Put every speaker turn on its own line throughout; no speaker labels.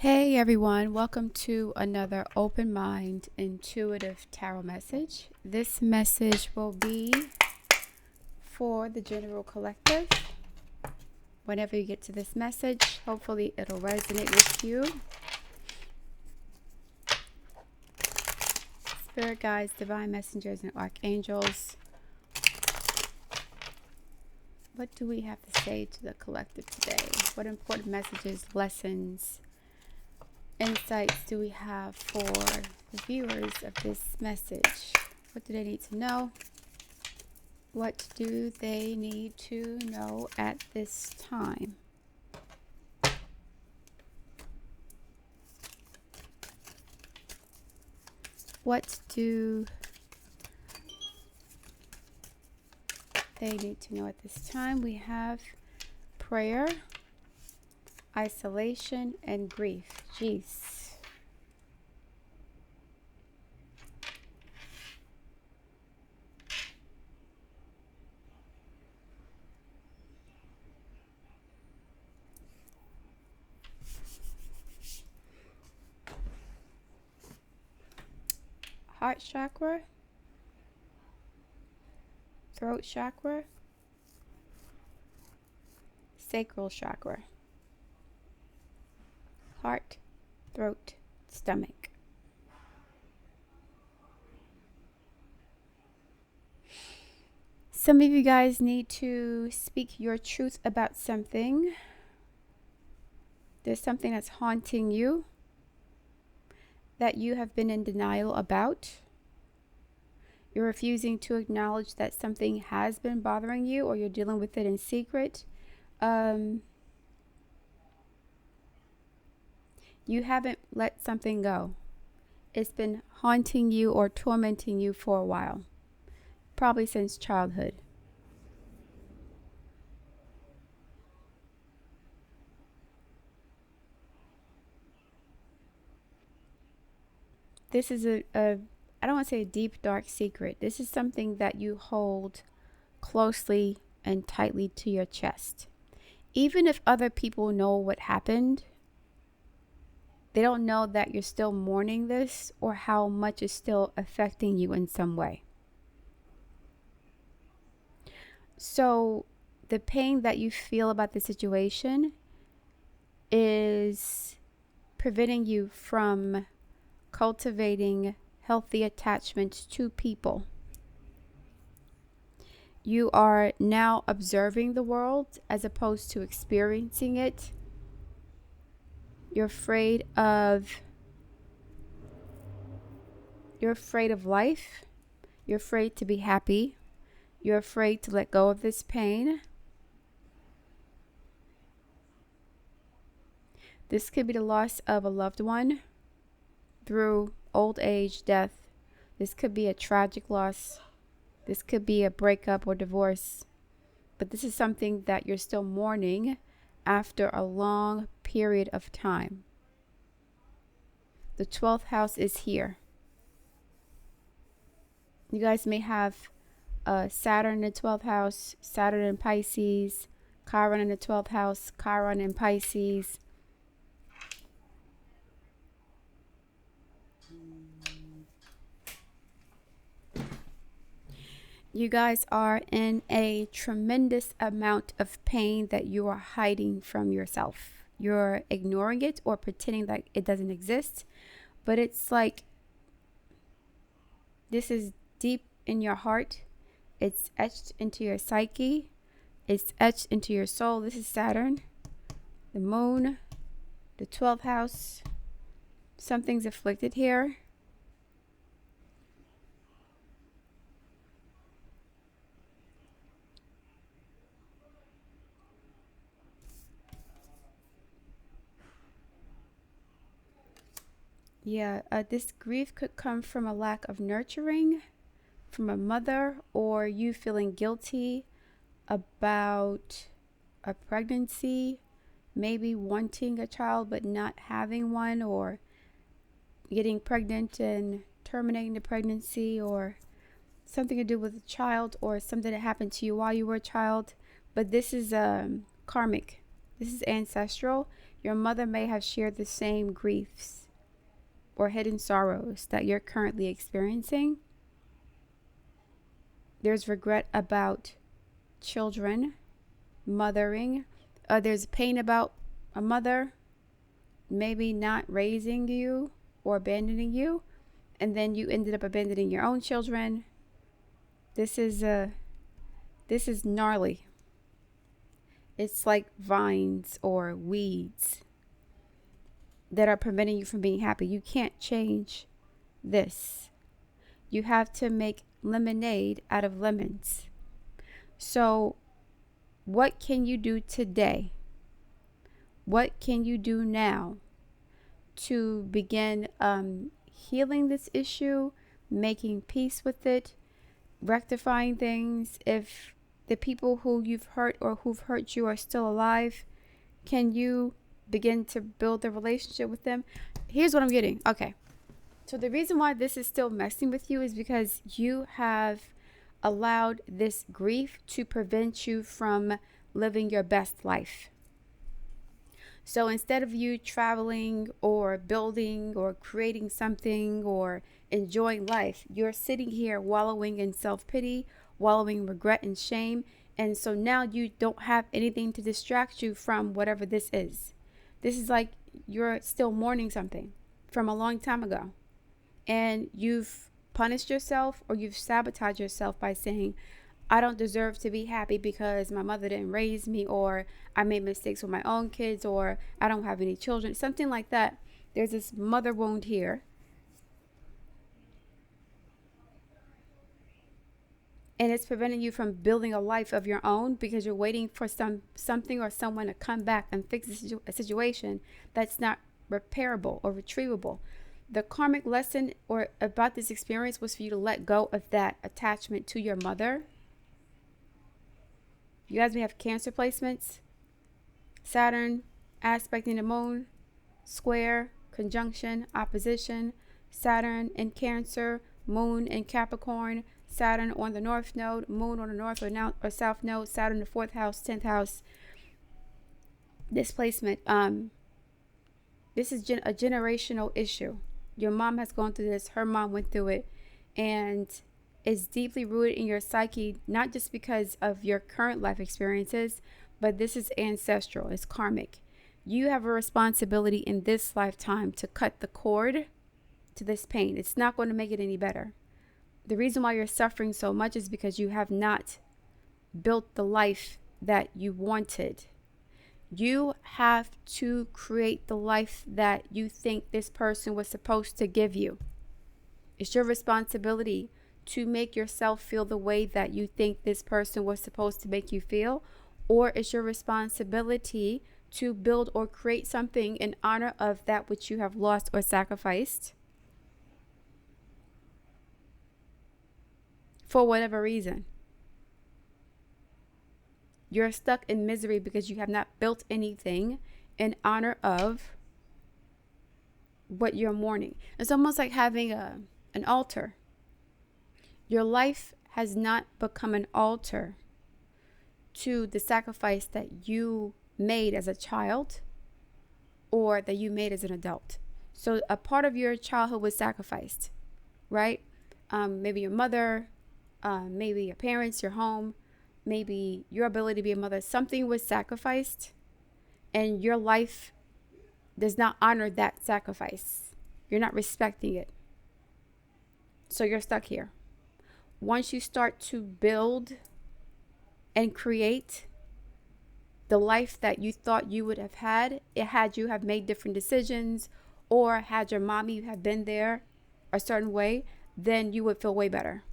Hey everyone, welcome to another open mind intuitive tarot message. This message will be for the general collective. Whenever you get to this message, hopefully it'll resonate with you. Spirit guides, divine messengers, and archangels. What do we have to say to the collective today? What important messages, lessons, insights do we have for the viewers of this message? What do they need to know? What do they need to know at this time? What do they need to know at this time? We have prayer, isolation, and grief. Jeez. Heart chakra, throat chakra, sacral chakra, heart, throat, stomach. Some of you guys need to speak your truth about something. There's something that's haunting you that you have been in denial about. You're refusing to acknowledge that something has been bothering you, or you're dealing with it in secret. You haven't let something go. It's been haunting you or tormenting you for a while, probably since childhood. This is I don't want to say a deep, dark secret. This is something that you hold closely and tightly to your chest. Even if other people know what happened, they don't know that you're still mourning this or how much is still affecting you in some way. So the pain that you feel about the situation is preventing you from cultivating healthy attachments to people. You are now observing the world as opposed to experiencing it. You're afraid of life. You're afraid to be happy. You're afraid to let go of this pain. This could be the loss of a loved one through old age, death. This could be a tragic loss. This could be a breakup or divorce. But this is something that you're still mourning after a long period of time. The 12th house is here. You guys may have Saturn in the 12th house, Saturn in Pisces, Chiron in the 12th house, Chiron in Pisces. You guys are in a tremendous amount of pain that you are hiding from yourself. You're ignoring it or pretending that it doesn't exist. But it's like this is deep in your heart. It's etched into your psyche. It's etched into your soul. This is Saturn, the moon, the 12th house. Something's afflicted here. Yeah, this grief could come from a lack of nurturing from a mother, or you feeling guilty about a pregnancy, maybe wanting a child but not having one, or getting pregnant and terminating the pregnancy, or something to do with a child or something that happened to you while you were a child. But this is karmic. This is ancestral. your mother may have shared the same griefs or hidden sorrows that you're currently experiencing. There's regret about children, mothering. There's pain about a mother maybe not raising you or abandoning you, and then you ended up abandoning your own children. This is gnarly. It's like vines or weeds that are preventing you from being happy. You can't change this. You have to make lemonade out of lemons. So what can you do today? What can you do now to begin healing this issue, making peace with it, rectifying things? If the people who you've hurt or who've hurt you are still alive, can you begin to build a relationship with them? Here's what I'm getting. Okay. So the reason why this is still messing with you is because you have allowed this grief to prevent you from living your best life. So instead of you traveling or building or creating something or enjoying life, you're sitting here wallowing in self-pity, wallowing in regret and shame. And so now you don't have anything to distract you from whatever this is. This is like you're still mourning something from a long time ago. And you've punished yourself or you've sabotaged yourself by saying, I don't deserve to be happy because my mother didn't raise me, or I made mistakes with my own kids, or I don't have any children, something like that. There's this mother wound here. And it's preventing you from building a life of your own because you're waiting for something or someone to come back and fix a situation that's not repairable or retrievable. The karmic lesson or about this experience was for you to let go of that attachment to your mother. You guys may have Cancer placements, Saturn aspecting the moon, square, conjunction, opposition, Saturn in Cancer, moon in Capricorn, Saturn on the north node, moon on the north or south node, Saturn in the 4th house, 10th house. This placement, this is a generational issue. Your mom has gone through this, her mom went through it, and it's deeply rooted in your psyche, not just because of your current life experiences, but this is ancestral, it's karmic. You have a responsibility in this lifetime to cut the cord to this pain. It's not going to make it any better. The reason why you're suffering so much is because you have not built the life that you wanted. You have to create the life that you think this person was supposed to give you. It's your responsibility to make yourself feel the way that you think this person was supposed to make you feel, or it's your responsibility to build or create something in honor of that which you have lost or sacrificed for whatever reason. You're stuck in misery because you have not built anything in honor of what you're mourning. It's almost like having an altar. Your life has not become an altar to the sacrifice that you made as a child or that you made as an adult. So a part of your childhood was sacrificed, right? Maybe your mother, maybe your parents, your home, maybe your ability to be a mother. Something was sacrificed and your life does not honor that sacrifice. You're not respecting it. So you're stuck here. Once you start to build and create the life that you thought you would have had, it had you have made different decisions, or had your mommy have been there a certain way, then you would feel way better.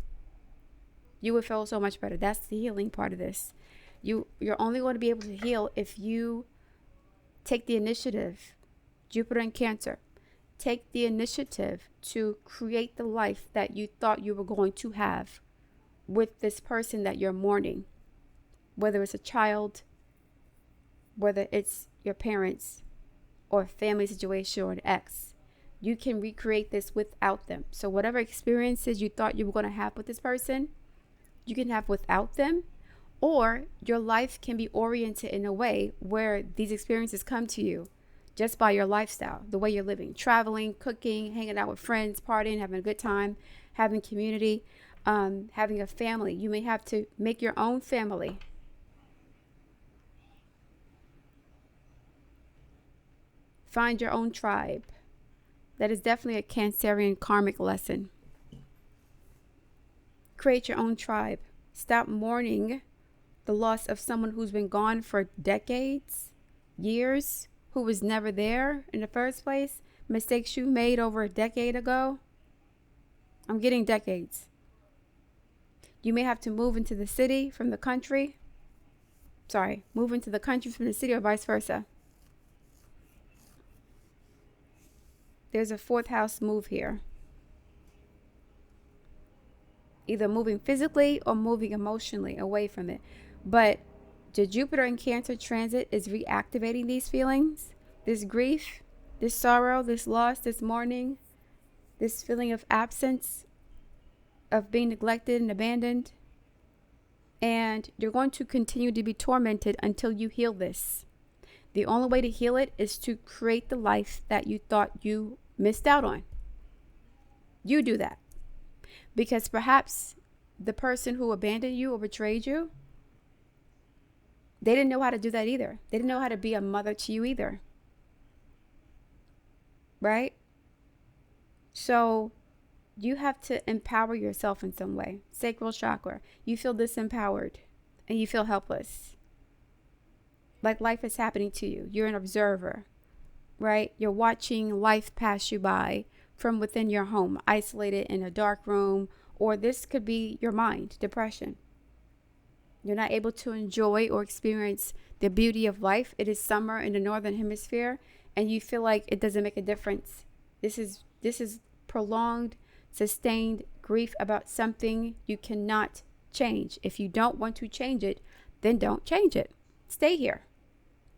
You would feel so much better. That's the healing part of this. You're only going to be able to heal if you take the initiative. Jupiter and Cancer. Take the initiative to create the life that you thought you were going to have with this person that you're mourning. Whether it's a child, whether it's your parents, or a family situation, or an ex. You can recreate this without them. So whatever experiences you thought you were going to have with this person, you can have without them, or your life can be oriented in a way where these experiences come to you just by your lifestyle, the way you're living, traveling, cooking, hanging out with friends, partying, having a good time, having community, having a family. You may have to make your own family. Find your own tribe. That is definitely a Cancerian karmic lesson. Create your own tribe. Stop mourning the loss of someone who's been gone for decades, years, who was never there in the first place. Mistakes you made over a decade ago. I'm getting decades. You may have to move into the city from the country. Move into the country from the city or vice versa. There's a fourth house move here. Either moving physically or moving emotionally away from it. But the Jupiter in Cancer transit is reactivating these feelings, this grief, this sorrow, this loss, this mourning, this feeling of absence, of being neglected and abandoned. And you're going to continue to be tormented until you heal this. The only way to heal it is to create the life that you thought you missed out on. You do that. Because perhaps the person who abandoned you or betrayed you, they didn't know how to do that either. They didn't know how to be a mother to you either. Right? So you have to empower yourself in some way. Sacral chakra. You feel disempowered and you feel helpless. Like life is happening to you. You're an observer. Right? You're watching life pass you by from within your home, isolated in a dark room, or this could be your mind, depression. You're not able to enjoy or experience the beauty of life. It is summer in the northern hemisphere, and you feel like it doesn't make a difference. This is prolonged, sustained grief about something you cannot change. If you don't want to change it, then don't change it. Stay here.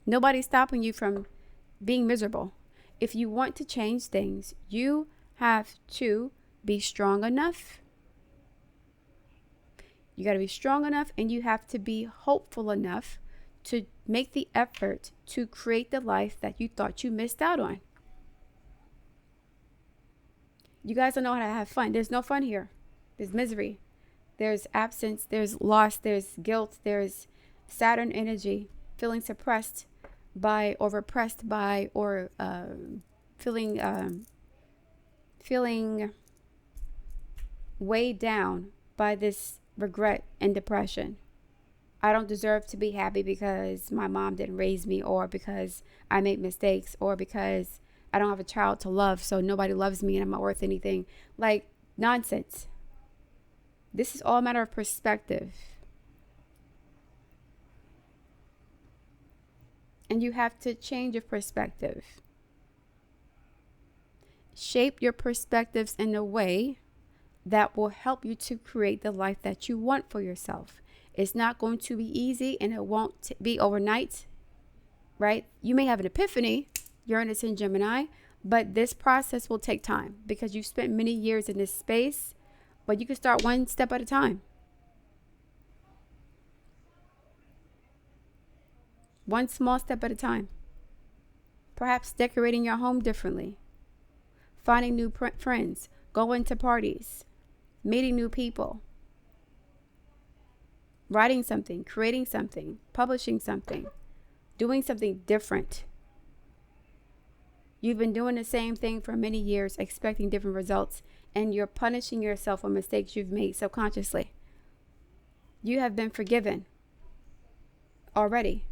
Nobody's stopping you from being miserable. If you want to change things, you have to be strong enough. You got to be strong enough, and you have to be hopeful enough to make the effort to create the life that you thought you missed out on. You guys don't know how to have fun. There's no fun here. There's misery. There's absence. There's loss. There's guilt. There's Saturn energy, feeling suppressed by or repressed by or feeling weighed down by this regret and depression. I don't deserve to be happy because my mom didn't raise me, or because I made mistakes, or because I don't have a child to love, so nobody loves me and I'm not worth anything. Like, nonsense. This is all a matter of perspective. And you have to change your perspective. Shape your perspectives in a way that will help you to create the life that you want for yourself. It's not going to be easy, and it won't be overnight, right? You may have an epiphany, Uranus and Gemini, but this process will take time because you've spent many years in this space, but you can start one step at a time. One small step at a time. Perhaps decorating your home differently. Finding new friends. Going to parties. Meeting new people. Writing something. Creating something. Publishing something. Doing something different. You've been doing the same thing for many years, expecting different results, and you're punishing yourself for mistakes you've made subconsciously. You have been forgiven already.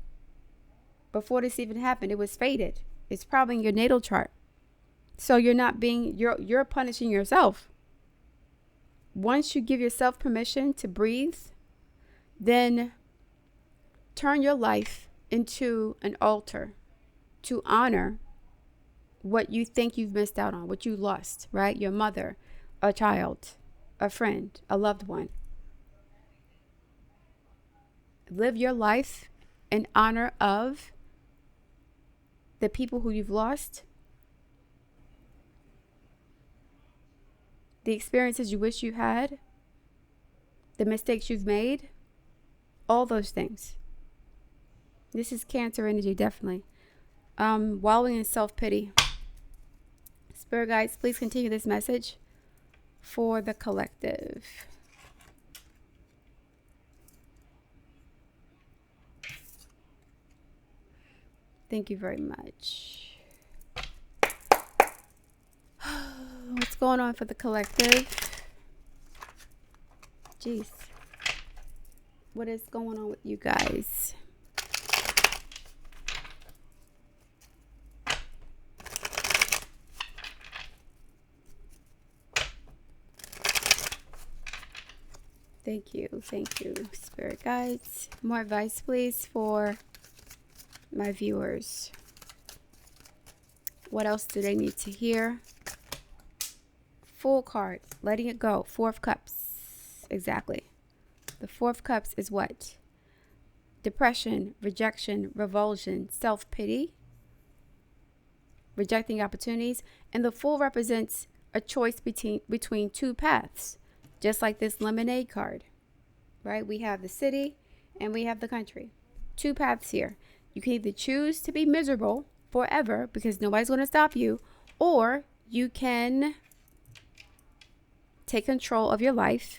Before this even happened, it was fated. It's probably in your natal chart. So you're punishing yourself. Once you give yourself permission to breathe, then turn your life into an altar to honor what you think you've missed out on, what you lost, right? Your mother, a child, a friend, a loved one. Live your life in honor of the people who you've lost, the experiences you wish you had, the mistakes you've made, all those things. This is Cancer energy, definitely. Wallowing in self-pity. Spirit guides, please continue this message for the collective. Thank you very much. What's going on for the collective? Jeez. What is going on with you guys? Thank you, Spirit guides. More advice, please, for my viewers. What else do they need to hear? Fool card, letting it go. Four of Cups. Exactly. The Four of Cups is what? Depression, rejection, revulsion, self-pity, rejecting opportunities. And the Fool represents a choice between two paths. Just like this lemonade card, right? We have the city and we have the country. Two paths here. You can either choose to be miserable forever because nobody's going to stop you, or you can take control of your life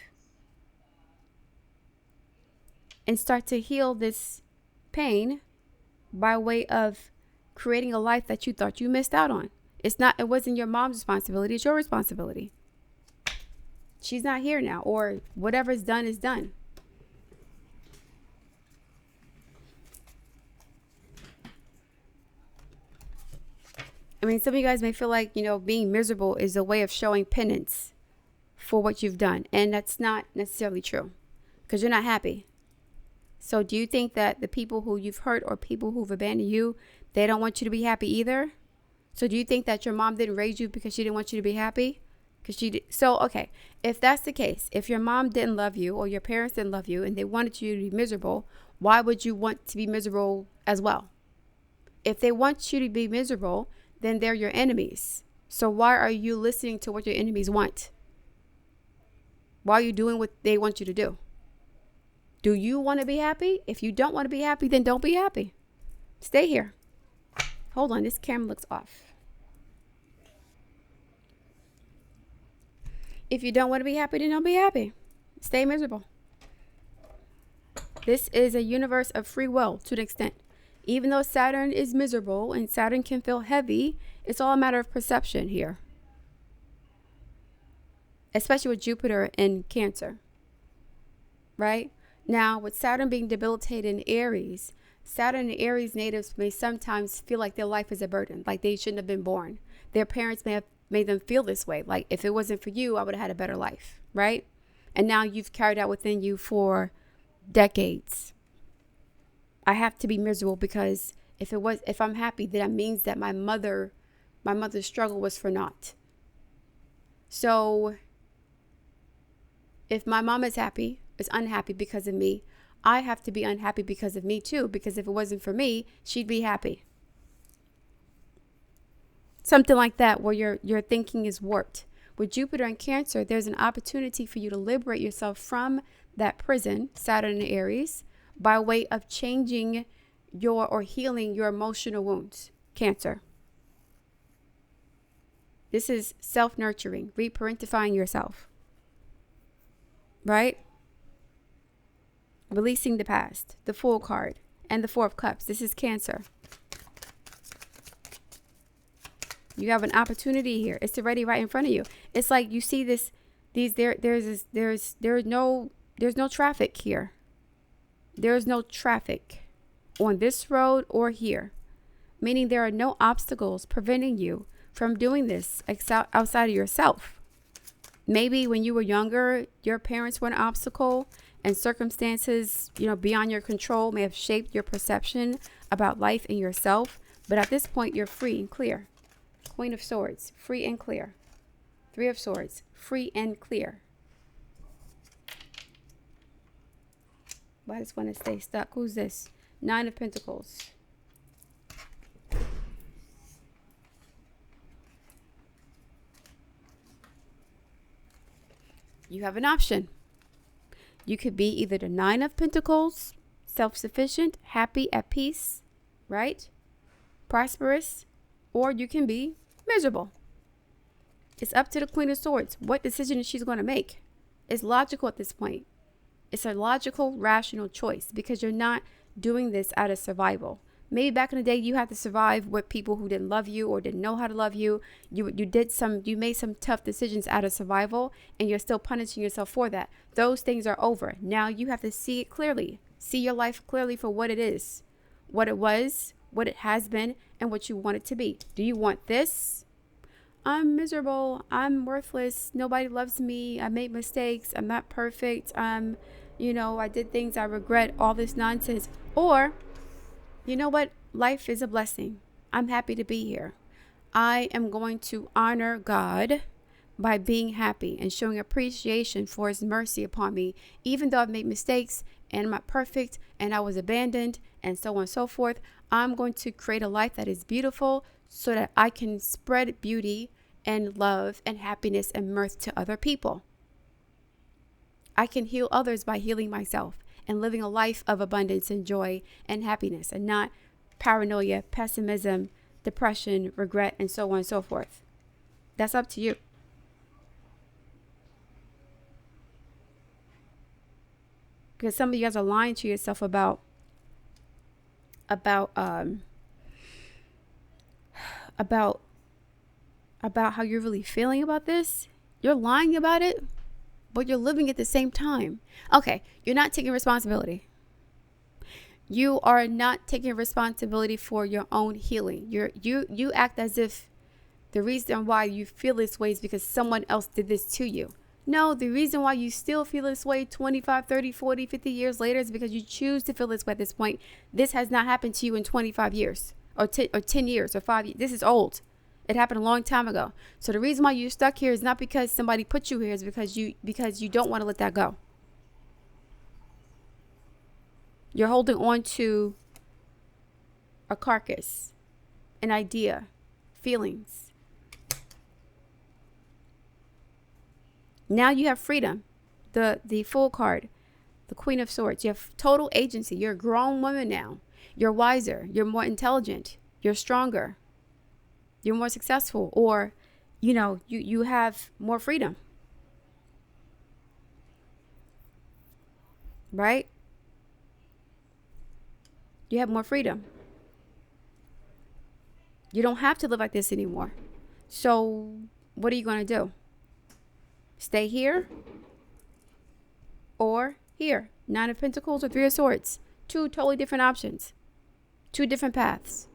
and start to heal this pain by way of creating a life that you thought you missed out on. It wasn't your mom's responsibility, it's your responsibility. She's not here now, or whatever's done is done. I mean, some of you guys may feel like, being miserable is a way of showing penance for what you've done. And that's not necessarily true because you're not happy. So do you think that the people who you've hurt or people who've abandoned you, they don't want you to be happy either? So do you think that your mom didn't raise you because she didn't want you to be happy? So, okay, if that's the case, if your mom didn't love you or your parents didn't love you and they wanted you to be miserable, why would you want to be miserable as well? If they want you to be miserable, then they're your enemies. So why are you listening to what your enemies want? Why are you doing what they want you to do? Do you want to be happy? If you don't want to be happy, then don't be happy. Stay here. Hold on, this camera looks off. If you don't want to be happy, then don't be happy. Stay miserable. This is a universe of free will to an extent. Even though Saturn is miserable and Saturn can feel heavy, it's all a matter of perception here. Especially with Jupiter in Cancer. Right? Now, with Saturn being debilitated in Aries, Saturn and Aries natives may sometimes feel like their life is a burden, like they shouldn't have been born. Their parents may have made them feel this way. Like, if it wasn't for you, I would have had a better life, right? And now you've carried out within you for decades. I have to be miserable because if I'm happy, then that means that my mother's struggle was for naught. So if my mom is unhappy because of me, I have to be unhappy because of me too, because if it wasn't for me, she'd be happy. Something like that, where your thinking is warped. With Jupiter and Cancer, there's an opportunity for you to liberate yourself from that prison, Saturn and Aries, by way of changing or healing your emotional wounds, Cancer. This is self-nurturing, reparentifying yourself, right? Releasing the past, the Fool card, and the Four of Cups. This is Cancer. You have an opportunity here. It's already right in front of you. It's like you see there's no traffic here. There's no traffic on this road or here, meaning there are no obstacles preventing you from doing this outside of yourself. Maybe when you were younger, your parents were an obstacle and circumstances, beyond your control may have shaped your perception about life and yourself. But at this point, you're free and clear. Queen of Swords, free and clear. Three of Swords, free and clear. But I just want to stay stuck. Who's this? Nine of Pentacles. You have an option. You could be either the Nine of Pentacles, self-sufficient, happy, at peace, right? prosperous, or you can be miserable. It's up to the Queen of Swords what decision she's going to make. It's logical at this point. It's a logical, rational choice because you're not doing this out of survival. Maybe back in the day you had to survive with people who didn't love you or didn't know how to love you. You made some tough decisions out of survival, and you're still punishing yourself for that. Those things are over. Now you have to see it clearly. See your life clearly for what it is, what it was, what it has been, and what you want it to be. Do you want this? I'm miserable. I'm worthless. Nobody loves me. I made mistakes. I'm not perfect. I did things I regret, all this nonsense. Or, you know what? Life is a blessing. I'm happy to be here. I am going to honor God by being happy and showing appreciation for his mercy upon me, even though I've made mistakes and I'm not perfect and I was abandoned and so on and so forth. I'm going to create a life that is beautiful so that I can spread beauty and love and happiness and mirth to other people. I can heal others by healing myself and living a life of abundance and joy and happiness, and not paranoia, pessimism, depression, regret, and so on and so forth. That's up to you. Because some of you guys are lying to yourself about how you're really feeling about this. You're lying about it, but you're living at the same time. Okay, you're not taking responsibility. You are not taking responsibility for your own healing. You act as if the reason why you feel this way is because someone else did this to you. No, the reason why you still feel this way 25, 30, 40, 50 years later is because you choose to feel this way at this point. This has not happened to you in 25 years or 10 years or 5 years. This is old. It happened a long time ago. So the reason why you're stuck here is not because somebody put you here, is because you don't want to let that go. You're holding on to a carcass, an idea, feelings. Now you have freedom. The Fool card, the Queen of Swords. You have total agency. You're a grown woman now. You're wiser. You're more intelligent. You're stronger. You're more successful, or, you have more freedom. Right? You have more freedom. You don't have to live like this anymore. So what are you going to do? Stay here or here? 9 of Pentacles or 3 of Swords. 2 totally different options. 2 different paths.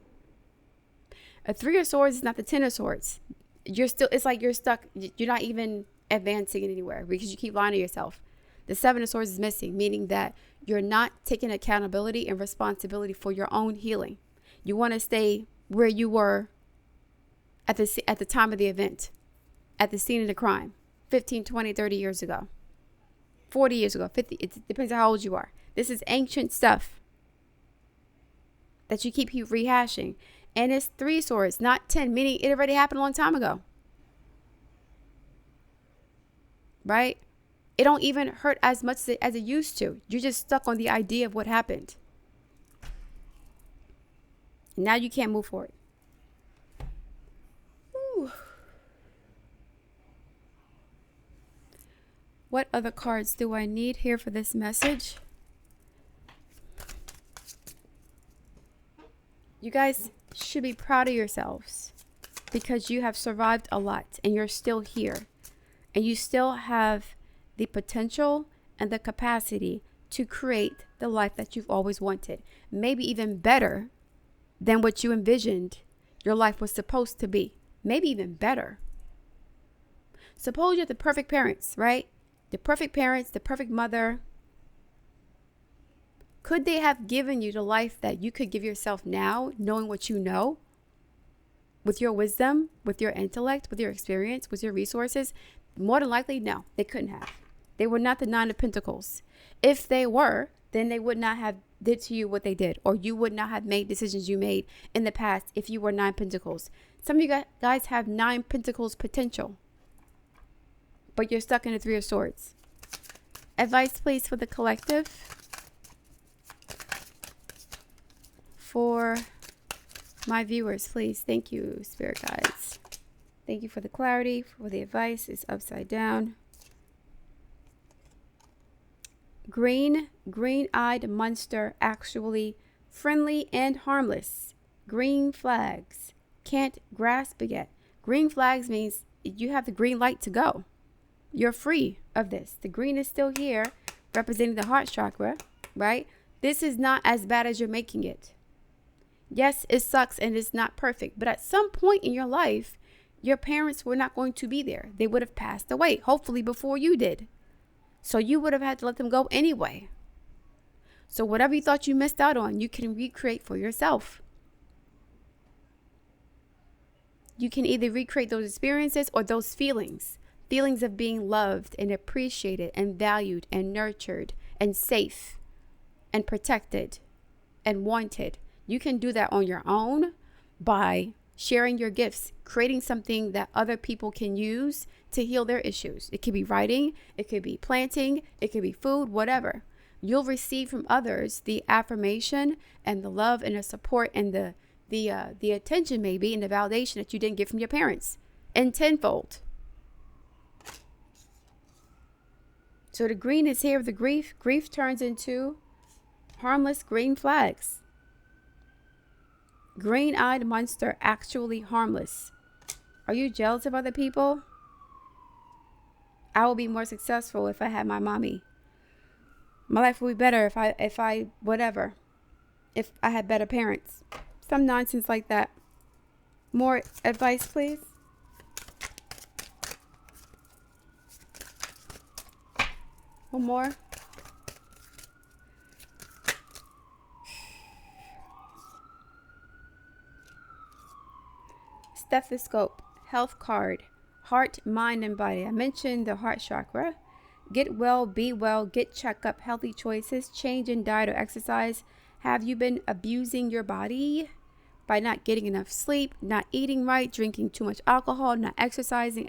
A 3 of Swords is not the 10 of Swords. It's like you're stuck. You're not even advancing anywhere because you keep lying to yourself. The 7 of Swords is missing, meaning that you're not taking accountability and responsibility for your own healing. You want to stay where you were at the time of the event, at the scene of the crime, 15, 20, 30 years ago, 40 years ago, 50. It depends on how old you are. This is ancient stuff that you keep rehashing. And it's 3 swords, not 10, meaning it already happened a long time ago. Right? It don't even hurt as much as it used to. You're just stuck on the idea of what happened. Now you can't move forward. Ooh. What other cards do I need here for this message? You guys should be proud of yourselves because you have survived a lot and you're still here. And you still have the potential and the capacity to create the life that you've always wanted. Maybe even better than what you envisioned your life was supposed to be. Maybe even better. Suppose you have the perfect parents, right? The perfect parents, the perfect mother. Could they have given you the life that you could give yourself now, knowing what you know? With your wisdom, with your intellect, with your experience, with your resources? More than likely, no, they couldn't have. They were not the 9 of Pentacles. If they were, then they would not have did to you what they did, or you would not have made decisions you made in the past if you were 9 Pentacles. Some of you guys have 9 Pentacles potential, but you're stuck in the 3 of Swords. Advice, please, for the collective. For My viewers, please. Thank you, spirit guides. Thank you for the clarity, for the advice. It's upside down. Green-eyed monster, actually friendly and harmless. Green flags. Can't grasp it yet. Green flags means you have the green light to go. You're free of this. The green is still here, representing the heart chakra, right? This is not as bad as you're making it. Yes, it sucks and it's not perfect. But at some point in your life, your parents were not going to be there. They would have passed away, hopefully before you did. So you would have had to let them go anyway. So whatever you thought you missed out on, you can recreate for yourself. You can either recreate those experiences or those feelings. Feelings of being loved and appreciated and valued and nurtured and safe and protected and wanted. You can do that on your own by sharing your gifts, creating something that other people can use to heal their issues. It could be writing, it could be planting, it could be food, whatever. You'll receive from others the affirmation and the love and the support and the attention maybe and the validation that you didn't get from your parents, and tenfold. So the green is here with the grief. Grief turns into harmless green flags. Green-eyed monster, actually harmless. Are you jealous of other people? I will be more successful if I had my mommy. My life would be better if I had better parents. Some nonsense like that. More advice, please. One more. Stethoscope, health card, heart, mind, and body. I mentioned the heart chakra. Get well, be well, get checkup, healthy choices, change in diet or exercise. Have you been abusing your body by not getting enough sleep, not eating right, drinking too much alcohol, not exercising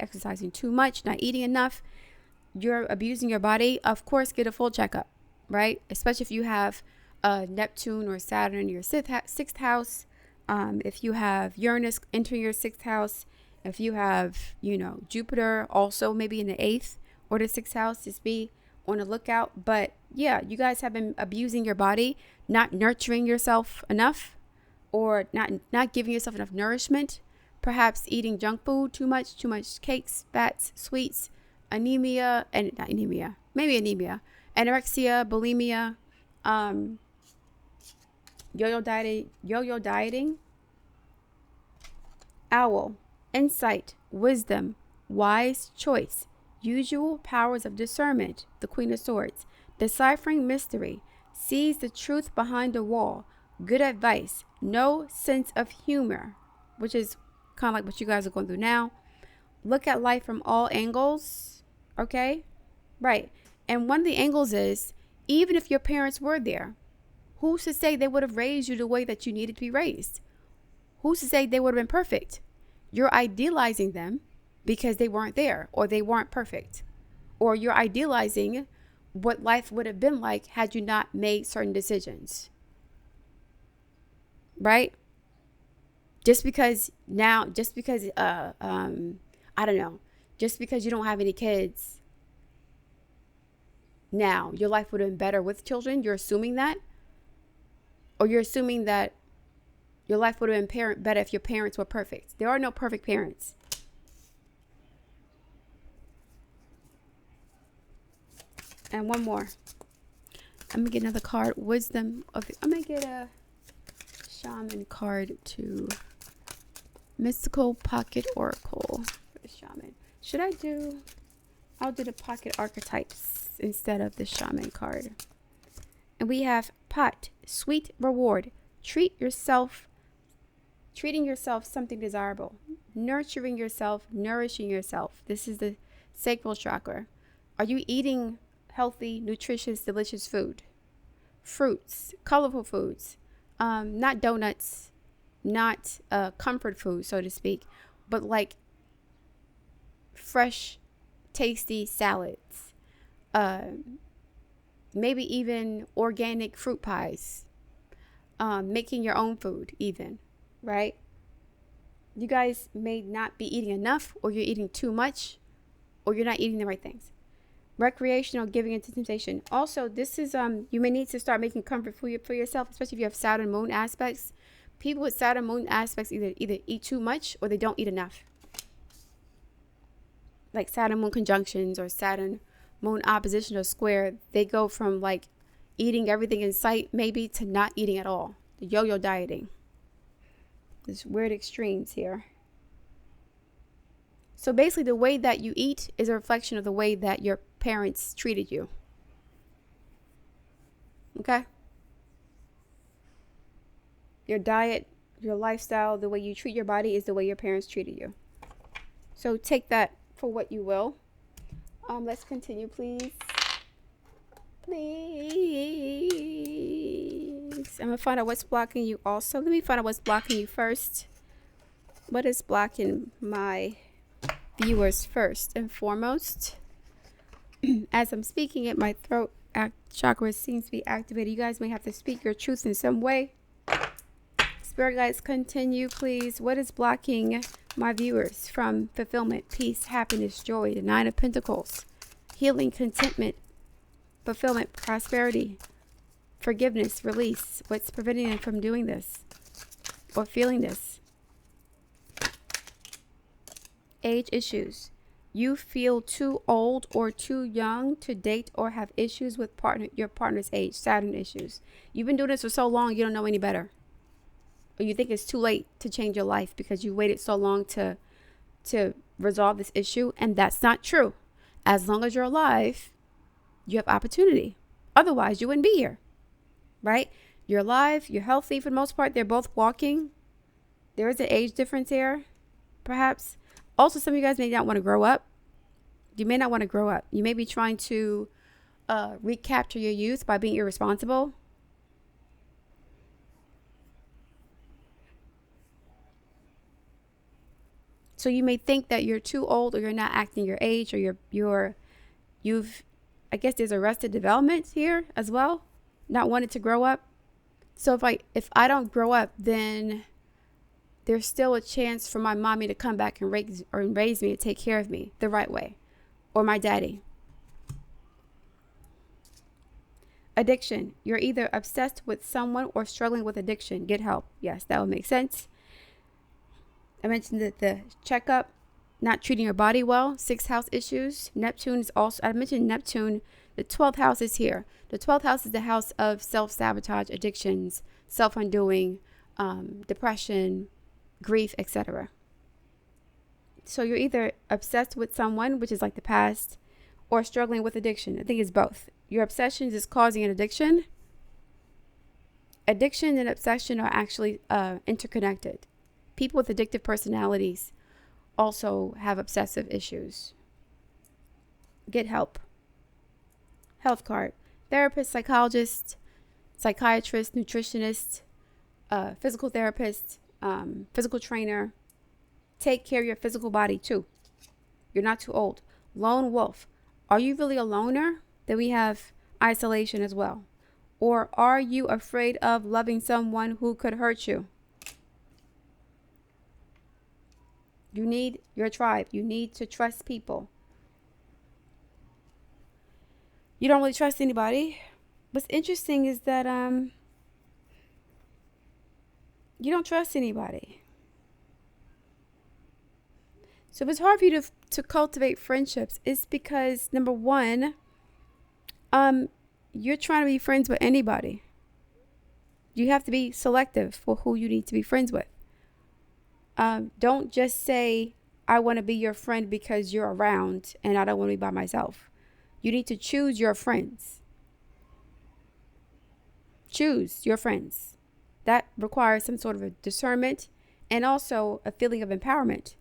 too much, not eating enough? You're abusing your body. Of course, get a full checkup, right? Especially if you have Neptune or Saturn in your sixth house. If you have Uranus entering your sixth house, if you have, Jupiter also maybe in the eighth or the sixth house, just be on the lookout. But yeah, you guys have been abusing your body, not nurturing yourself enough, or not giving yourself enough nourishment, perhaps eating junk food too much cakes, fats, sweets, anemia, anorexia, bulimia, yo-yo dieting. Owl, insight, wisdom, wise choice, usual powers of discernment, the Queen of Swords, deciphering mystery, sees the truth behind a wall, good advice, no sense of humor, which is kind of like what you guys are going through now. Look at life from all angles, okay? Right. And one of the angles is, even if your parents were there, who's to say they would have raised you the way that you needed to be raised? Who's to say they would have been perfect? You're idealizing them because they weren't there, or they weren't perfect, or you're idealizing what life would have been like had you not made certain decisions, right? Just because I don't know, just because you don't have any kids now, your life would have been better with children. You're assuming that, or you're assuming that your life would have been better if your parents were perfect. There are no perfect parents. And one more. I'm gonna get another card. Wisdom of. I'm gonna get a shaman card to mystical pocket oracle for the shaman. I'll do the pocket archetypes instead of the shaman card. And we have pot, sweet reward. Treating yourself something desirable. Nurturing yourself, nourishing yourself. This is the sacral chakra. Are you eating healthy, nutritious, delicious food? Fruits, colorful foods, not donuts, not comfort food, so to speak, but like fresh, tasty salads, maybe even organic fruit pies, making your own food even, right? You guys may not be eating enough, or you're eating too much, or you're not eating the right things. Recreational, giving into temptation. Also, this is you may need to start making comfort food for yourself, especially if you have Saturn moon aspects. People with Saturn moon aspects either eat too much or they don't eat enough. Like Saturn moon conjunctions or Saturn moon opposition or square, they go from like eating everything in sight maybe to not eating at all. The yo-yo dieting. There's weird extremes here. So basically, the way that you eat is a reflection of the way that your parents treated you. Okay? Your diet, your lifestyle, the way you treat your body is the way your parents treated you. So take that for what you will. Let's continue, please. Please. I'm going to find out what's blocking you also. Let me find out what's blocking you first. What is blocking my viewers first and foremost? As I'm speaking it, my throat chakra seems to be activated. You guys may have to speak your truth in some way. Spirit guides, continue, please. What is blocking my viewers from fulfillment, peace, happiness, joy, the Nine of Pentacles, healing, contentment, fulfillment, prosperity, forgiveness, release? What's preventing them from doing this or feeling this? Age issues. You feel too old or too young to date or have issues with your partner's age. Saturn issues. You've been doing this for so long, you don't know any better. Or you think it's too late to change your life because you waited so long to resolve this issue. And that's not true. As long as you're alive, you have opportunity. Otherwise, you wouldn't be here. Right? You're alive. You're healthy for the most part. They're both walking. There is an age difference here, perhaps. Also, some of you guys may not want to grow up. You may not want to grow up. You may be trying to recapture your youth by being irresponsible. So you may think that you're too old, or you're not acting your age, or you've, I guess there's arrested development here as well. Not wanting to grow up. So if I don't grow up, then there's still a chance for my mommy to come back and raise me and take care of me the right way. Or my daddy. Addiction. You're either obsessed with someone or struggling with addiction. Get help. Yes, that would make sense. I mentioned that the checkup, not treating your body well, 6th house issues. Neptune is also, I mentioned Neptune, the 12th house is here. The 12th house is the house of self-sabotage, addictions, self-undoing, depression, grief, etc. So you're either obsessed with someone, which is like the past, or struggling with addiction. I think it's both. Your obsession is causing an addiction. Addiction and obsession are actually interconnected. People with addictive personalities also have obsessive issues. Get help. Health card. Therapist, psychologist, psychiatrist, nutritionist, physical therapist, physical trainer. Take care of your physical body too. You're not too old. Lone wolf. Are you really a loner? Then we have isolation as well. Or are you afraid of loving someone who could hurt you? You need your tribe. You need to trust people. You don't really trust anybody. What's interesting is that you don't trust anybody. So if it's hard for you to cultivate friendships, it's because, number one, you're trying to be friends with anybody. You have to be selective for who you need to be friends with. Don't just say, I want to be your friend because you're around and I don't want to be by myself. You need to choose your friends. Choose your friends. That requires some sort of a discernment and also a feeling of empowerment.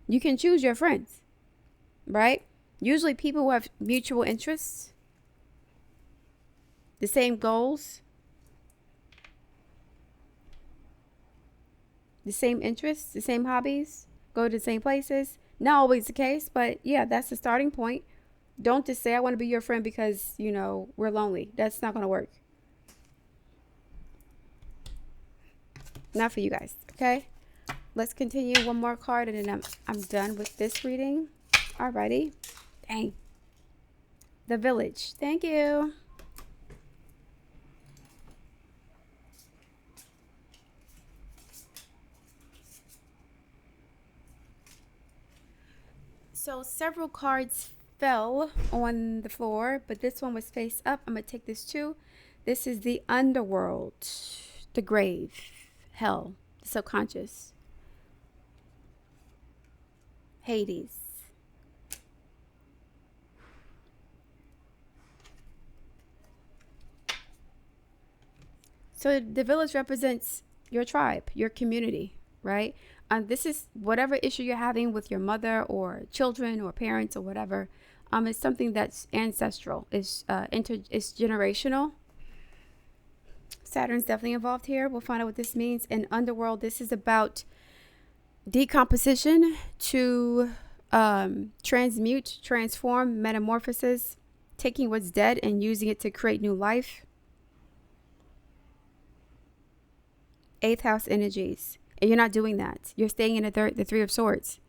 You can choose your friends, right? Usually people who have mutual interests, the same goals, the same interests, the same hobbies, go to the same places. Not always the case, but yeah, that's the starting point. Don't just say, I want to be your friend because, we're lonely. That's not going to work. Not for you guys, okay? Let's continue one more card and then I'm done with this reading. Alrighty. Dang. The Village. Thank you. So several cards fell on the floor, but this one was face up. I'm going to take this too. This is the underworld, the grave, hell, the subconscious, Hades. So the village represents your tribe, your community, right? This is whatever issue you're having with your mother or children or parents or whatever. It's something that's ancestral. It's generational. Saturn's definitely involved here. We'll find out what this means. In underworld, this is about decomposition to transmute, transform, metamorphosis, taking what's dead and using it to create new life. 8th house energies. And you're not doing that. You're staying in the 3 of Swords.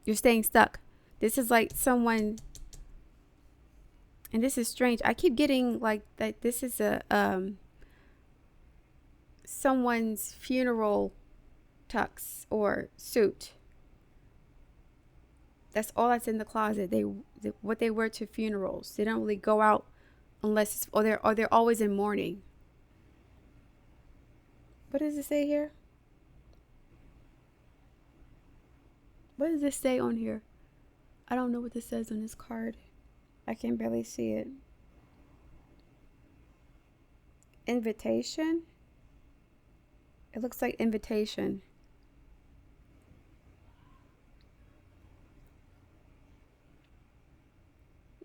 You're staying stuck. This is like someone, and this is strange. I keep getting like that this is a someone's funeral tux or suit. That's all that's in the closet. What they wear to funerals. They don't really go out unless it's, or they're always in mourning. What does it say here? What does this say on here? I don't know what this says on this card. I can barely see it. Invitation? It looks like invitation.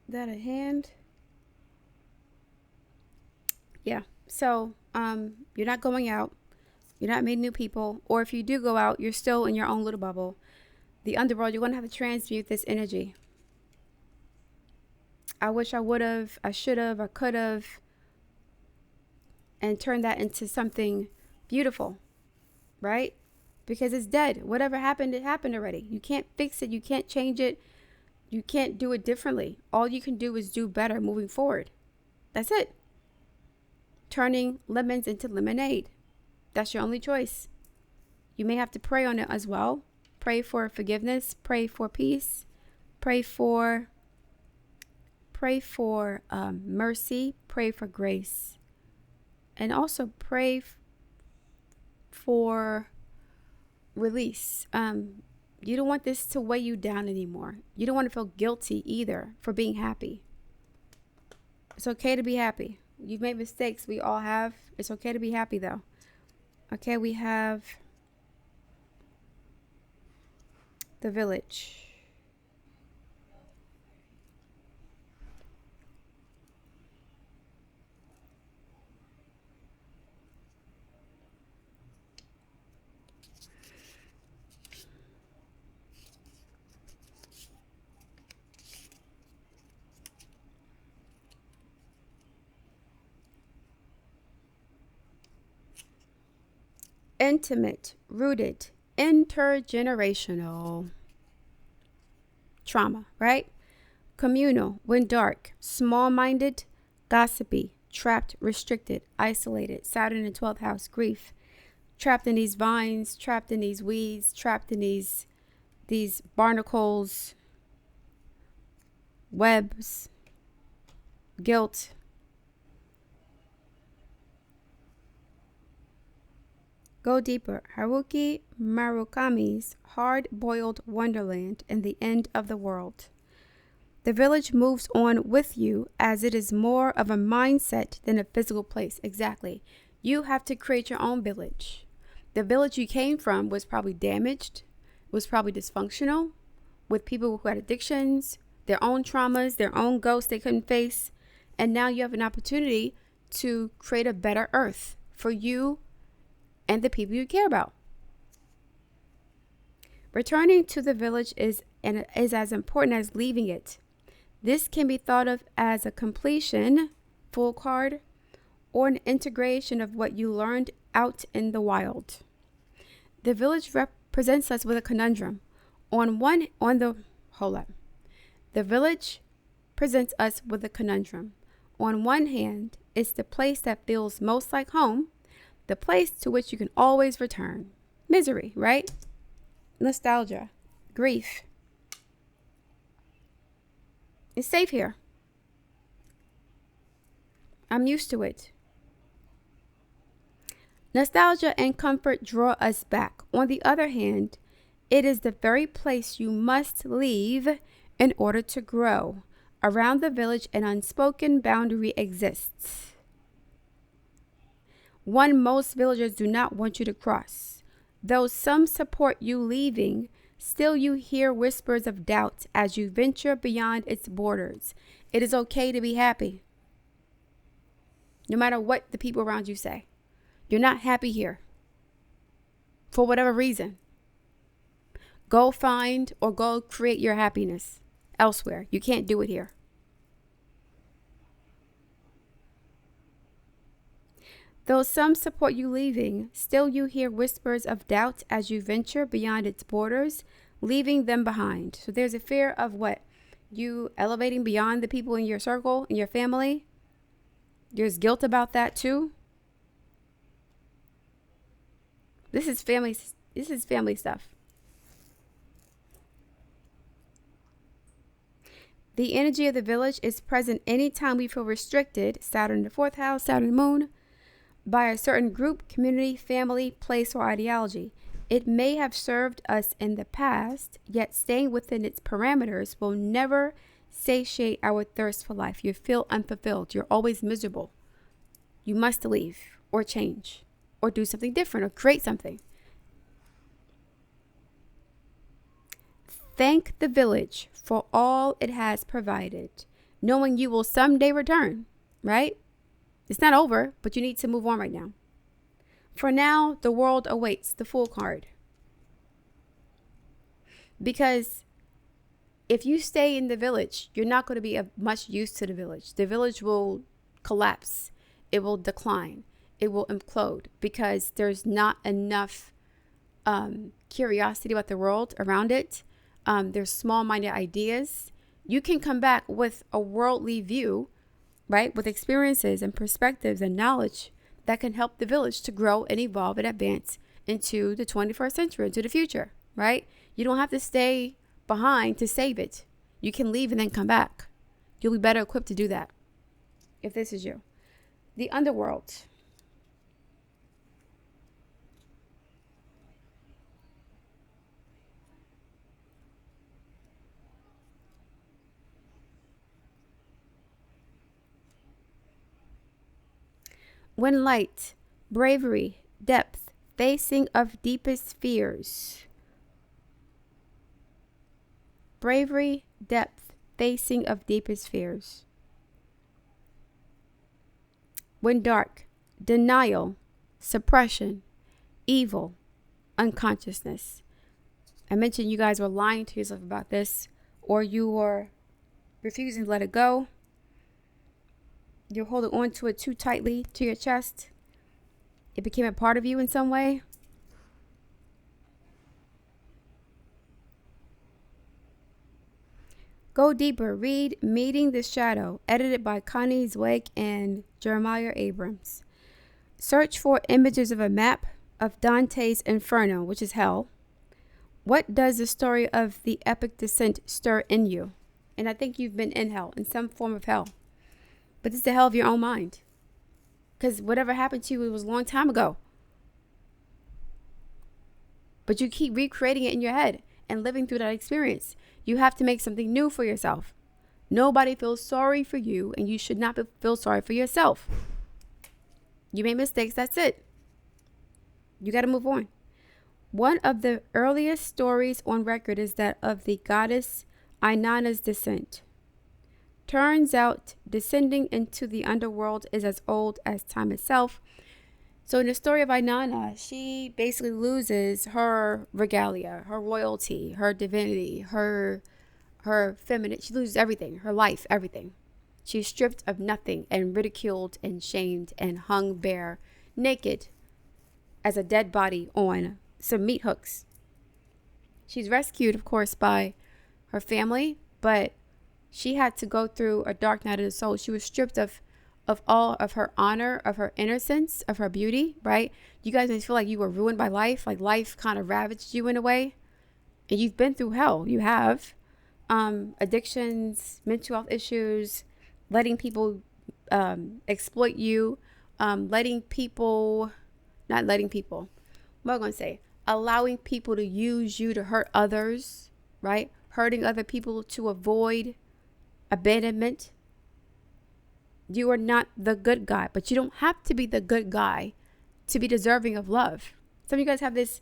Is that a hand? Yeah. So, you're not going out. You're not meeting new people. Or if you do go out, you're still in your own little bubble. The underworld, you're going to have to transmute this energy. I wish I would have, I should have, I could have. And turn that into something beautiful. Right? Because it's dead. Whatever happened, it happened already. You can't fix it. You can't change it. You can't do it differently. All you can do is do better moving forward. That's it. Turning lemons into lemonade. That's your only choice. You may have to pray on it as well. Pray for forgiveness. Pray for peace. Pray for mercy. Pray for grace. And also pray for release. You don't want this to weigh you down anymore. You don't want to feel guilty either for being happy. It's okay to be happy. You've made mistakes. We all have. It's okay to be happy though. Okay, we have the Village. Intimate, rooted, intergenerational trauma, right? Communal, when dark, small-minded, gossipy, trapped, restricted, isolated, Saturn in 12th house, grief, trapped in these vines, trapped in these weeds, trapped in these barnacles, webs, guilt. Go deeper. Haruki Murakami's Hard-Boiled Wonderland and the End of the World. The village moves on with you as it is more of a mindset than a physical place. Exactly. You have to create your own village. The village you came from was probably damaged, was probably dysfunctional, with people who had addictions, their own traumas, their own ghosts they couldn't face. And now you have an opportunity to create a better earth for you and the people you care about. Returning to the village is as important as leaving it. This can be thought of as a completion, full card, or an integration of what you learned out in the wild. The village presents us with a conundrum. The village presents us with a conundrum. On one hand, it's the place that feels most like home, the place to which you can always return. Misery, right? Nostalgia, grief. It's safe here. I'm used to it. Nostalgia and comfort draw us back. On the other hand, it is the very place you must leave in order to grow. Around the village, an unspoken boundary exists. One most villagers do not want you to cross. Though some support you leaving, still you hear whispers of doubt as you venture beyond its borders. It is okay to be happy, no matter what the people around you say. You're not happy here for whatever reason. Go find or go create your happiness elsewhere. You can't do it here. Though some support you leaving, still you hear whispers of doubt as you venture beyond its borders, leaving them behind. So there's a fear of what? You elevating beyond the people in your circle, in your family. There's guilt about that too. This is family stuff. The energy of the village is present anytime we feel restricted, Saturn in the fourth house, Saturn moon, by a certain group, community, family, place, or ideology. It may have served us in the past, yet staying within its parameters will never satiate our thirst for life. You feel unfulfilled. You're always miserable. You must leave or change or do something different or create something. Thank the village for all it has provided, knowing you will someday return, right? It's not over, but you need to move on right now. For now, the world awaits the Fool card. Because if you stay in the village, you're not going to be of much use to the village. The village will collapse. It will decline. It will implode because there's not enough curiosity about the world around it. There's small-minded ideas. You can come back with a worldly view, right? With experiences and perspectives and knowledge that can help the village to grow and evolve and advance into the 21st century, into the future, right? You don't have to stay behind to save it. You can leave and then come back. You'll be better equipped to do that if this is you. The underworld. When light, bravery, depth, facing of deepest fears. Bravery, depth, facing of deepest fears. When dark, denial, suppression, evil, unconsciousness. I mentioned you guys were lying to yourself about this, or you were refusing to let it go. You're holding on to it too tightly to your chest. It became a part of you in some way. Go deeper. Read Meeting the Shadow, edited by Connie Zweig and Jeremiah Abrams. Search for images of a map of Dante's Inferno, which is hell. What does the story of the epic descent stir in you? And I think you've been in hell, in some form of hell. But it's the hell of your own mind. Because whatever happened to you, it was a long time ago. But you keep recreating it in your head and living through that experience. You have to make something new for yourself. Nobody feels sorry for you, and you should not feel sorry for yourself. You made mistakes, that's it. You got to move on. One of the earliest stories on record is that of the goddess Inanna's descent. Turns out descending into the underworld is as old as time itself. So in the story of Inanna, she basically loses her regalia, her royalty, her divinity, her feminine. She loses everything, her life, everything. She's stripped of nothing and ridiculed and shamed and hung bare, naked, as a dead body on some meat hooks. She's rescued, of course, by her family, but she had to go through a dark night of the soul. She was stripped of all of her honor, of her innocence, of her beauty, right? You guys may feel like you were ruined by life, like life kind of ravaged you in a way. And you've been through hell. You have. Addictions, mental health issues, letting people exploit you, allowing people to use you to hurt others, right? Hurting other people to avoid abandonment. You are not the good guy, but you don't have to be the good guy to be deserving of love. Some of you guys have this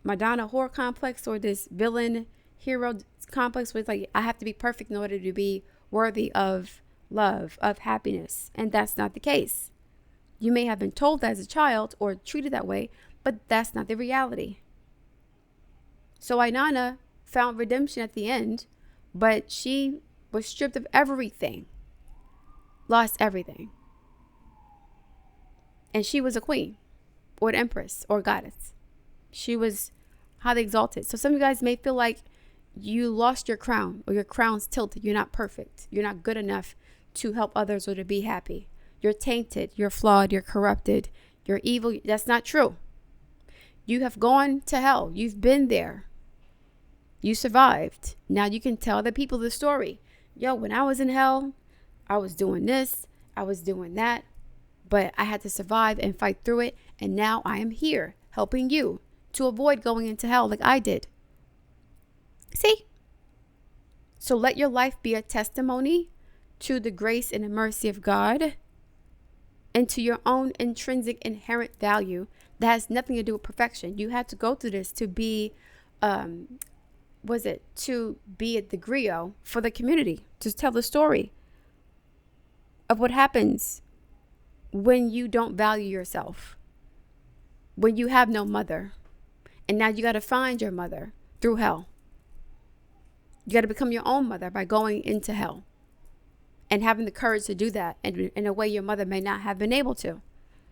Madonna whore complex or this villain hero complex with like, I have to be perfect in order to be worthy of love, of happiness. And that's not the case. You may have been told that as a child or treated that way, but that's not the reality. So Ainana found redemption at the end, but she was stripped of everything, lost everything. And she was a queen or an empress or goddess. She was highly exalted. So some of you guys may feel like you lost your crown or your crown's tilted. You're not perfect. You're not good enough to help others or to be happy. You're tainted. You're flawed. You're corrupted. You're evil. That's not true. You have gone to hell. You've been there. You survived. Now you can tell the people the story. Yo, when I was in hell, I was doing this. I was doing that. But I had to survive and fight through it. And now I am here helping you to avoid going into hell like I did. See? So let your life be a testimony to the grace and the mercy of God and to your own intrinsic inherent value that has nothing to do with perfection. You had to go through this to be, to be a the griot for the community, to tell the story of what happens when you don't value yourself, when you have no mother. And now you got to find your mother through hell. You got to become your own mother by going into hell and having the courage to do that in a way your mother may not have been able to.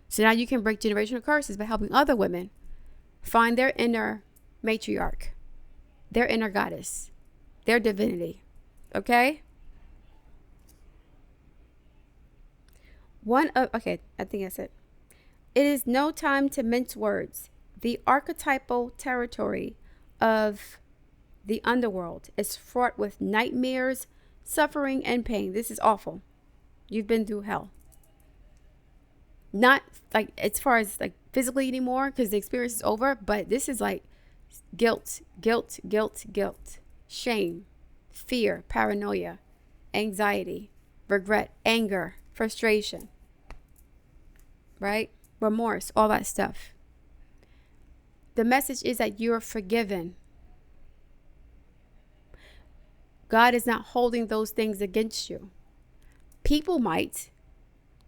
So now you can break generational curses by helping other women find their inner matriarch, their inner goddess, their divinity. Okay? I think that's it. It is no time to mince words. The archetypal territory of the underworld is fraught with nightmares, suffering, and pain. This is awful. You've been through hell. Not like as far as like physically anymore because the experience is over, but this is like guilt, shame, fear, paranoia, anxiety, regret, anger, frustration, right? Remorse, all that stuff. The message is that you're forgiven. God is not holding those things against you. People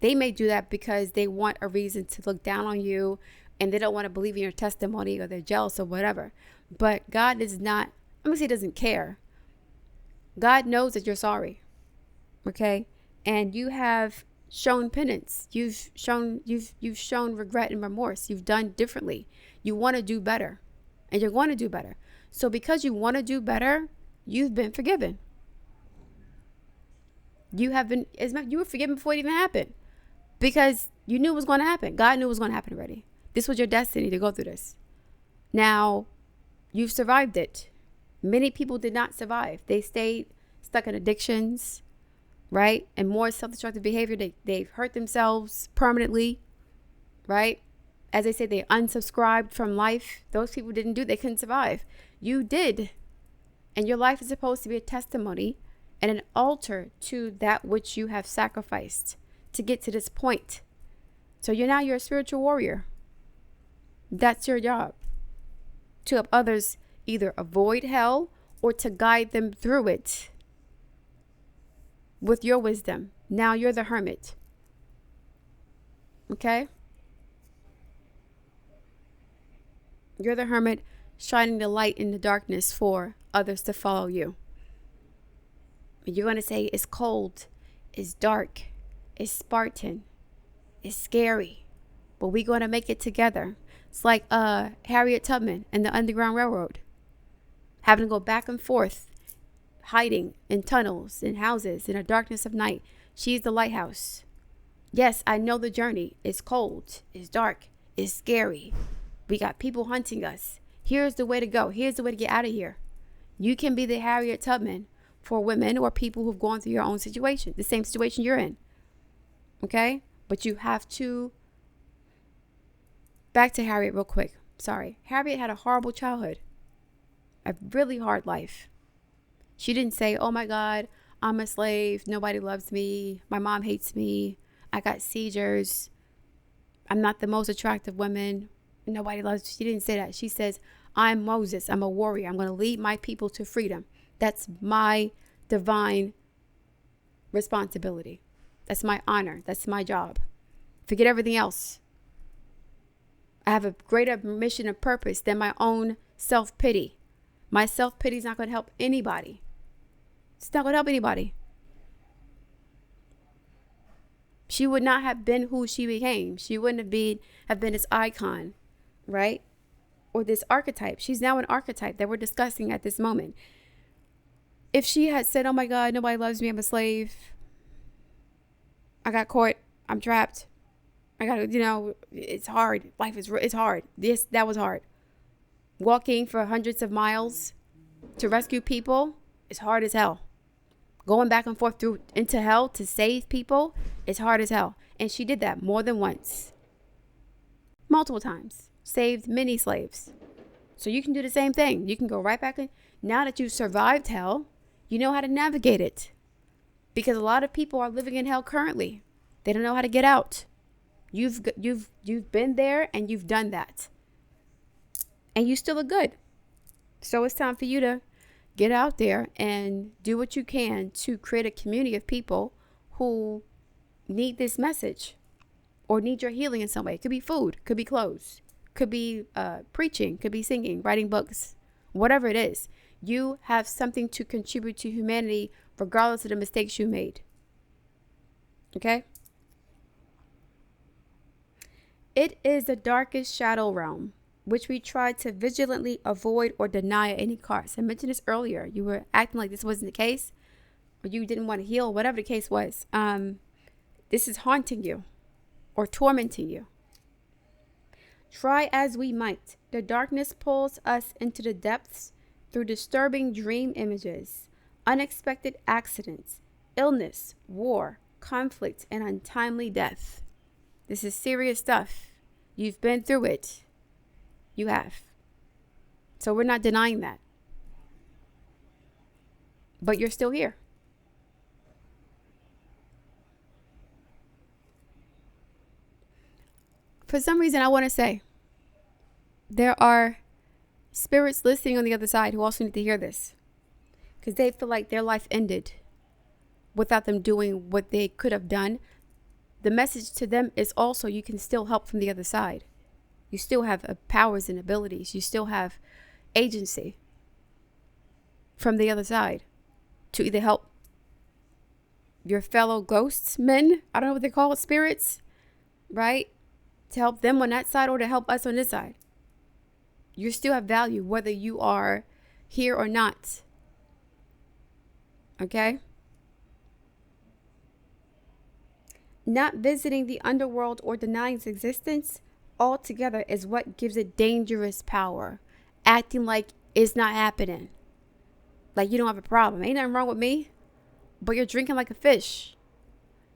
they may do that because they want a reason to look down on you and they don't want to believe in your testimony or they're jealous or whatever. But God is not, I'm going to say doesn't care. God knows that you're sorry. Okay? And you have shown penance. You've shown regret and remorse. You've done differently. You want to do better. And you're going to do better. So because you want to do better, you've been forgiven. You were forgiven before it even happened. Because you knew it was going to happen. God knew it was going to happen already. This was your destiny to go through this. Now, you've survived it. Many people did not survive. They stayed stuck in addictions, right? And more self-destructive behavior. They've hurt themselves permanently, right? As they say, they unsubscribed from life. Those people they couldn't survive. You did. And your life is supposed to be a testimony and an altar to that which you have sacrificed to get to this point. So you're a spiritual warrior. That's your job. To help others either avoid hell or to guide them through it with your wisdom. Now you're the hermit. Okay? You're the hermit shining the light in the darkness for others to follow you. You're going to say it's cold, it's dark, it's Spartan, it's scary, but we're going to make it together. It's like Harriet Tubman and the Underground Railroad, having to go back and forth, hiding in tunnels, in houses, in the darkness of night. She's the lighthouse. Yes, I know the journey. It's cold, it's dark, it's scary. We got people hunting us. Here's the way to go. Here's the way to get out of here. You can be the Harriet Tubman for women or people who've gone through your own situation, the same situation you're in. Okay? But you have to... Back to Harriet real quick. Sorry. Harriet had a horrible childhood. A really hard life. She didn't say, oh my God, I'm a slave. Nobody loves me. My mom hates me. I got seizures. I'm not the most attractive woman. Nobody loves me. She didn't say that. She says, I'm Moses. I'm a warrior. I'm going to lead my people to freedom. That's my divine responsibility. That's my honor. That's my job. Forget everything else. I have a greater mission and purpose than my own self-pity. My self-pity is not going to help anybody. It's not going to help anybody. She would not have been who she became. She wouldn't have been this icon, right? Or this archetype. She's now an archetype that we're discussing at this moment. If she had said, oh my God, nobody loves me, I'm a slave. I got caught. I'm trapped. I got to, it's hard. Life is, it's hard. That was hard. Walking for hundreds of miles to rescue people is hard as hell. Going back and forth into hell to save people is hard as hell. And she did that more than once. Multiple times. Saved many slaves. So you can do the same thing. You can go right back in. Now that you've survived hell, you know how to navigate it. Because a lot of people are living in hell currently. They don't know how to get out. You've been there and you've done that. And you still look good. So it's time for you to get out there and do what you can to create a community of people who need this message or need your healing in some way. It could be food, could be clothes, could be preaching, could be singing, writing books, whatever it is. You have something to contribute to humanity regardless of the mistakes you made. Okay? It is the darkest shadow realm, which we try to vigilantly avoid or deny at any cost. I mentioned this earlier. You were acting like this wasn't the case, or you didn't want to heal, whatever the case was. This is haunting you or tormenting you. Try as we might, the darkness pulls us into the depths through disturbing dream images, unexpected accidents, illness, war, conflict, and untimely death. This is serious stuff. You've been through it. You have. So we're not denying that. But you're still here. For some reason, I want to say there are spirits listening on the other side who also need to hear this. Because they feel like their life ended without them doing what they could have done. The message to them is also you can still help from the other side. You still have powers and abilities. You still have agency from the other side to either help your fellow ghosts, men, I don't know what they call it, spirits, right? To help them on that side or to help us on this side. You still have value whether you are here or not. Okay? Not visiting the underworld or denying its existence altogether is what gives it dangerous power. Acting like it's not happening. Like you don't have a problem. Ain't nothing wrong with me. But you're drinking like a fish.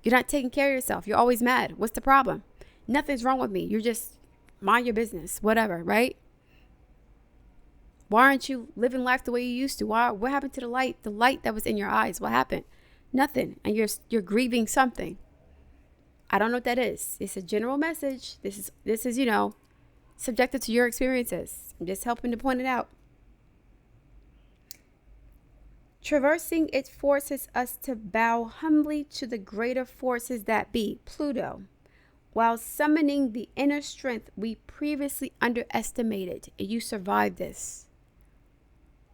You're not taking care of yourself. You're always mad. What's the problem? Nothing's wrong with me. You're just mind your business. Whatever, right? Why aren't you living life the way you used to? What happened to the light? The light that was in your eyes. What happened? Nothing. And you're grieving something. I don't know what that is. It's a general message. This is, subjective to your experiences. I'm just helping to point it out. Traversing it forces us to bow humbly to the greater forces that be, Pluto, while summoning the inner strength we previously underestimated. And you survived this.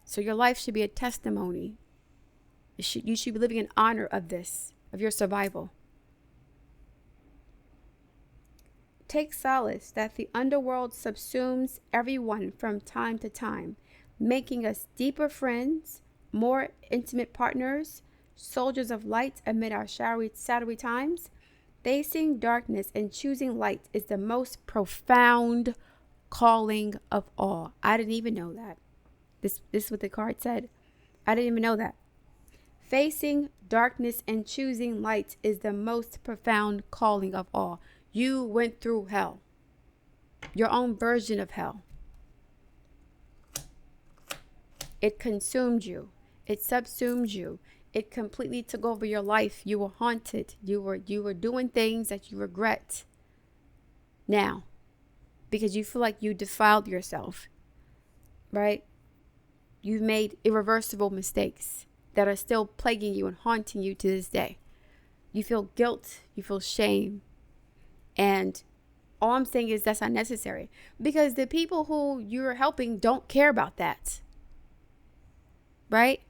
So your life should be a testimony. You should be living in honor of this, of your survival. Take solace that the underworld subsumes everyone from time to time, making us deeper friends, more intimate partners, soldiers of light amid our shadowy times. Facing darkness and choosing light is the most profound calling of all. I didn't even know that. This is what the card said. I didn't even know that. Facing darkness and choosing light is the most profound calling of all. You went through hell. Your own version of hell. It consumed you. It subsumed you. It completely took over your life. You were haunted. You were doing things that you regret now because you feel like you defiled yourself, right? You've made irreversible mistakes that are still plaguing you and haunting you to this day. You feel guilt. You feel shame. And all I'm saying is that's unnecessary because the people who you're helping don't care about that, right?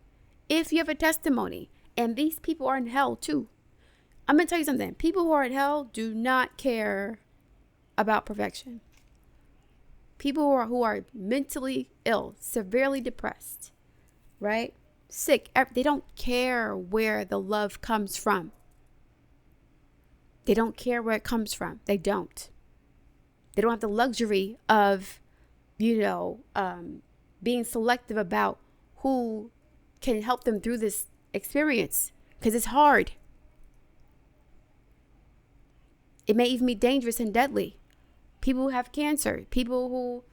If you have a testimony and these people are in hell too, I'm going to tell you something. People who are in hell do not care about perfection. People who are mentally ill, severely depressed, right? Sick. They don't care where the love comes from. They don't care where it comes from. They don't. They don't have the luxury of, being selective about who can help them through this experience because it's hard. It may even be dangerous and deadly. People who have cancer, people who,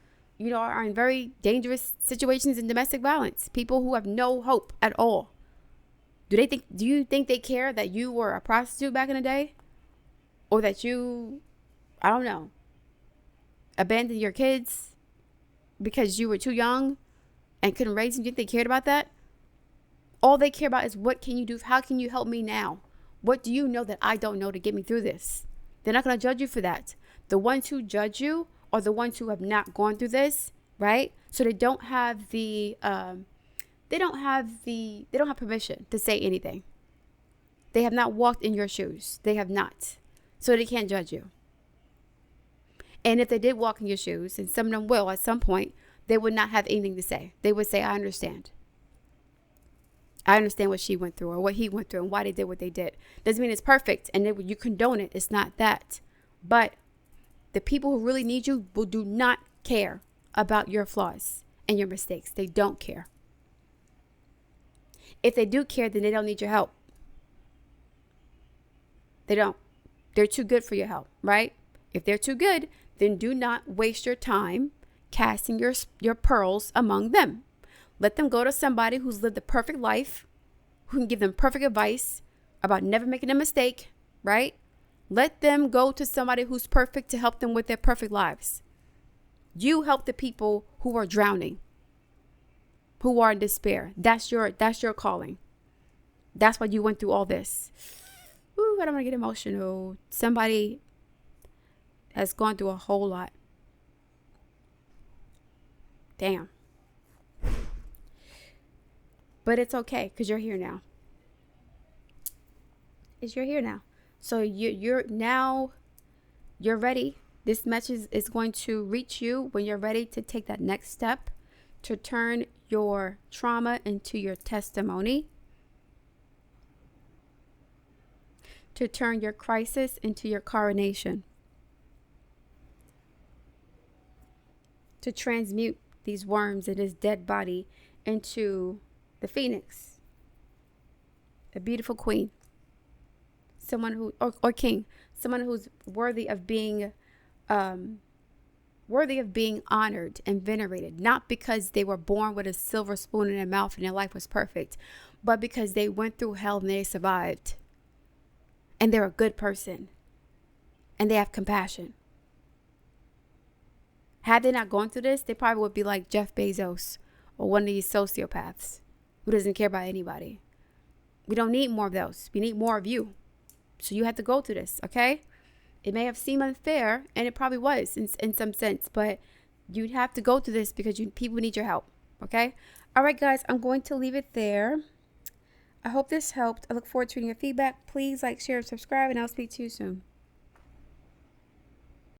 are in very dangerous situations in domestic violence, people who have no hope at all. Do you think they care that you were a prostitute back in the day? Or that you, I don't know, abandoned your kids because you were too young and couldn't raise them? Do you think they cared about that? All they care about is what can you do? How can you help me now? What do you know that I don't know to get me through this? They're not going to judge you for that. The ones who judge you are the ones who have not gone through this, right? So they don't have they don't have permission to say anything. They have not walked in your shoes. They have not. So they can't judge you. And if they did walk in your shoes, and some of them will at some point, they would not have anything to say. They would say, I understand. I understand what she went through or what he went through and why they did what they did. Doesn't mean it's perfect and you condone it. It's not that. But the people who really need you do not care about your flaws and your mistakes. They don't care. If they do care, then they don't need your help. They don't. They're too good for your help, right? If they're too good, then do not waste your time casting your pearls among them. Let them go to somebody who's lived a perfect life, who can give them perfect advice about never making a mistake, right? Let them go to somebody who's perfect to help them with their perfect lives. You help the people who are drowning, who are in despair. That's your calling. That's why you went through all this. Ooh, I don't want to get emotional. Somebody has gone through a whole lot. Damn. But it's okay because you're here now. You're here now. So you're ready. This message is going to reach you when you're ready to take that next step to turn your trauma into your testimony, to turn your crisis into your coronation, to transmute these worms in his dead body into the phoenix, a beautiful queen, someone who, or king, someone who's worthy of being honored and venerated, not because they were born with a silver spoon in their mouth and their life was perfect, but because they went through hell and they survived. And they're a good person. And they have compassion. Had they not gone through this, they probably would be like Jeff Bezos or one of these sociopaths who doesn't care about anybody. We don't need more of those. We need more of you. So you have to go through this, okay? It may have seemed unfair, and it probably was in some sense, but you'd have to go through this because people need your help, okay? All right, guys, I'm going to leave it there. I hope this helped. I look forward to reading your feedback. Please like, share, and subscribe, and I'll speak to you soon.